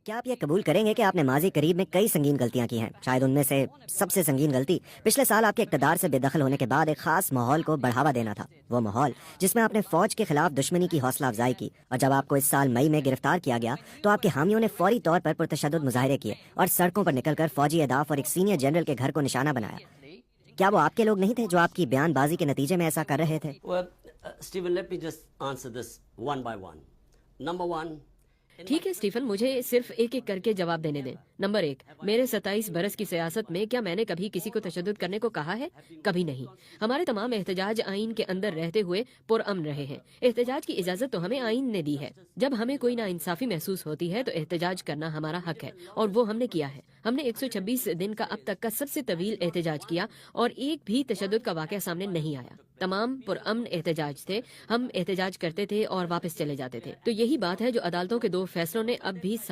کیا آپ یہ قبول کریں گے کہ آپ نے ماضی قریب میں کئی سنگین غلطیاں کی ہیں؟ شاید ان میں سے سب سے سنگین غلطی پچھلے سال آپ کے اقتدار سے بے دخل ہونے کے بعد ایک خاص ماحول کو بڑھاوا دینا تھا، وہ ماحول جس میں آپ نے فوج کے خلاف دشمنی کی حوصلہ افزائی کی، اور جب آپ کو اس سال مئی میں گرفتار کیا گیا تو آپ کے حامیوں نے فوری طور پر پرتشدد مظاہرے کیے اور سڑکوں پر نکل کر فوجی اہداف اور ایک سینئر جنرل کے گھر کو نشانہ بنایا۔ کیا وہ آپ کے لوگ نہیں تھے جو آپ کی بیان بازی کے نتیجے میں ایسا کر رہے تھے؟ Well, Stephen, let me just answer this one by one. Number one, ٹھیک ہے اسٹیفن، مجھے صرف ایک ایک کر کے جواب دینے دیں۔ نمبر 1، میرے 27 برس کی سیاست میں کیا میں نے کبھی کسی کو تشدد کرنے کو کہا ہے؟ کبھی نہیں۔ ہمارے تمام احتجاج آئین کے اندر رہتے ہوئے پرامن رہے ہیں۔ احتجاج کی اجازت تو ہمیں آئین نے دی ہے۔ جب ہمیں کوئی ناانصافی محسوس ہوتی ہے تو احتجاج کرنا ہمارا حق ہے، اور وہ ہم نے کیا ہے۔ ہم نے 126 دن کا اب تک کا سب سے طویل احتجاج کیا اور ایک بھی تشدد کا واقعہ سامنے نہیں آیا۔ تمام پرامن احتجاج تھے، ہم احتجاج کرتے تھے اور واپس چلے جاتے تھے۔ تو یہی بات ہے جو عدالتوں کے 2 فیصلوں نے اب بھی